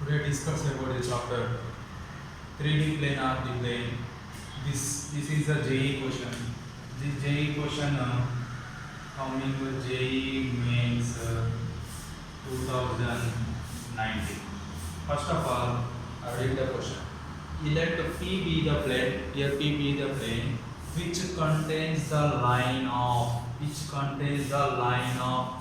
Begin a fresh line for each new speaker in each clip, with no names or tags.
Today discuss about the chapter 3D plane or the plane. This is a JE question. The JE question coming with JE means 2019. First of all, I read the question. Let P be the plane. Here P be the plane which contains the line of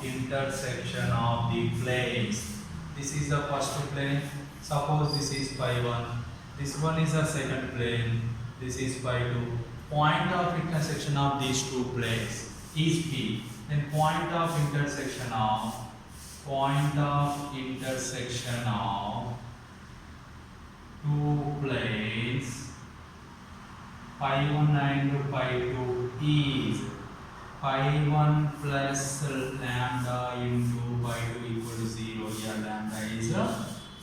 intersection of the planes. This is the first plane. Suppose this is phi 1. This one is the second plane. This is phi 2. Point of intersection of these two planes is P. Then point of intersection of two planes phi 1 and phi 2 is phi 1 plus lambda into phi 2 equal to 0. Here lambda is a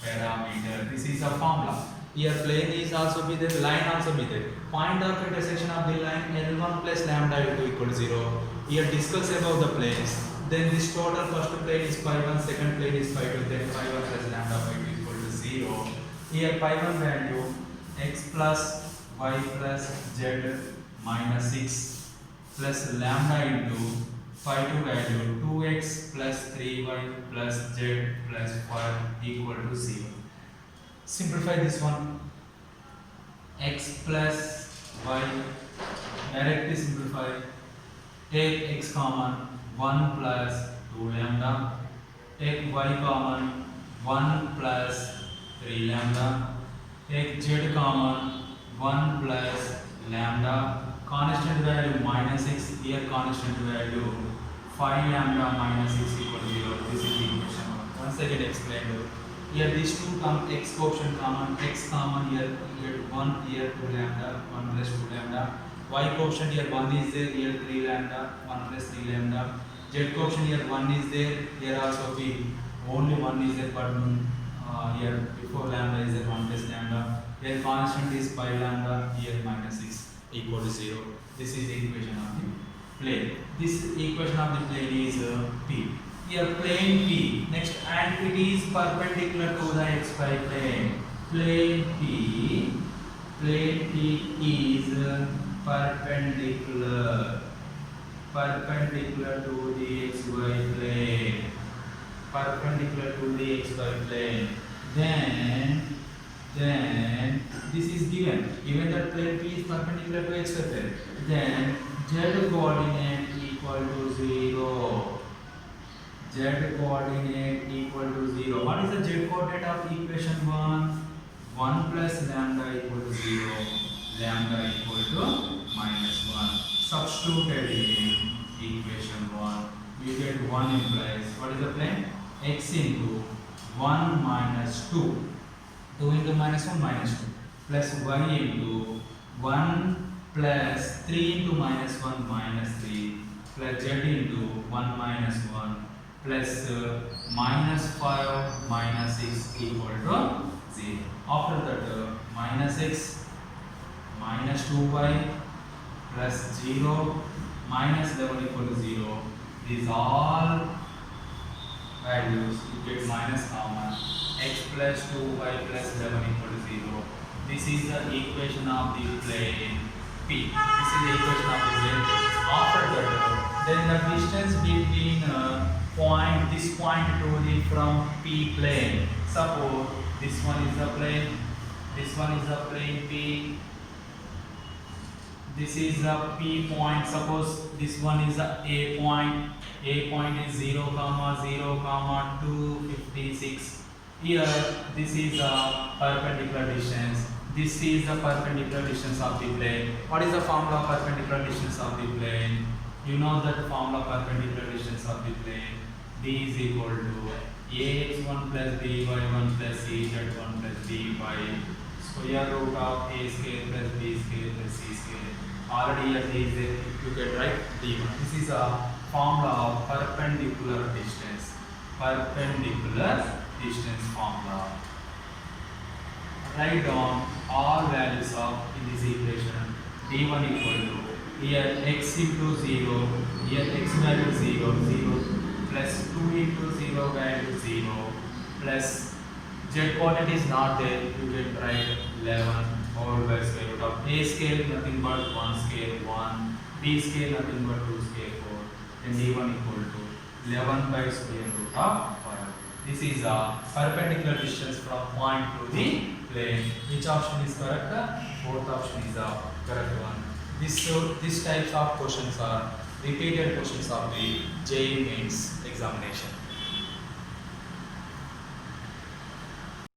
parameter. This is a formula. Here plane is also be there, line also be there. Point of intersection of the line L1 plus lambda into equal to 0. Here discuss about the planes. Then this total first plane is phi 1, second plane is phi 2, then phi 1 plus lambda phi 2 equal to 0. Here phi 1 value x plus y plus z minus 6 plus lambda into phi 2 value 2x plus 3y plus z plus 5 equal to 0. Simplify this one. X plus y, directly simplify. Take x common 1 plus 2 lambda. Take y common 1 plus 3 lambda. Take z common 1 plus lambda. Constant value minus 6. Here constant value 5 lambda minus 6 equal to 0. This is the equation. Once again explained. Here these two come x quotient common, x common here 1, here 2 lambda, 1 plus 2 lambda. Y quotient here 1 is there, here 3 lambda, 1 plus 3 lambda. Z quotient here 1 is there, here also be only 1 is there, but here before lambda is there 1 plus lambda. Here constant is 5 lambda, here minus 6 equal to 0. This is the equation of the plane. This equation of the plane is P. Here plane P. Next, and it is perpendicular to the xy plane. Plane P is perpendicular to the xy plane. Perpendicular to the xy plane. Then this is given that plane P is perpendicular to xy plane. Then z coordinate equal to 0. Z coordinate equal to 0. What is the z coordinate of equation 1? 1 plus lambda equal to 0. Lambda equal to minus 1. Substituted in equation 1. You get 1 implies. What is the plane? X into 1 minus 2. 2 into minus 1 minus 2. Plus y into 1 plus 3 into minus 1 minus 3. Plus z into 1 minus 1. Plus minus 5 minus 6 equal to 0. After that minus x minus 2y plus 0 minus 11 equal to 0. These all values you get minus common. X plus 2y plus 11 equal to 0. This is the equation of the plane P. This is the equation of the plane. After that then the distance between this point to the from P plane. Suppose this one is the plane, this one is the plane P. This is the P point. Suppose this one is the A point. A point is 0, 0, 256. Here this is the perpendicular distance. This is the perpendicular distance of the plane. What is the formula of perpendicular distance of the plane? You know that formula of perpendicular distance of the plane. D is equal to ax1 plus by1 plus az1 plus by square root of a square plus b square plus c square. Already here is there, you get right d1. This is a formula of perpendicular distance. Perpendicular distance formula. Write down all values of in this equation. D1 equal to here x into 0, here x value 0, 0 plus 2 into 0 value 0 plus Z coordinate is not there, you can write 11 over by square root of A scale nothing but 1 scale 1, B scale nothing but 2 scale 4, and D1 equal to 11 by square root of 5. This is a perpendicular distance from point to the plane. Which option is correct? Fourth option is the correct one. These types of questions are repeated questions of the JEE Mains examination.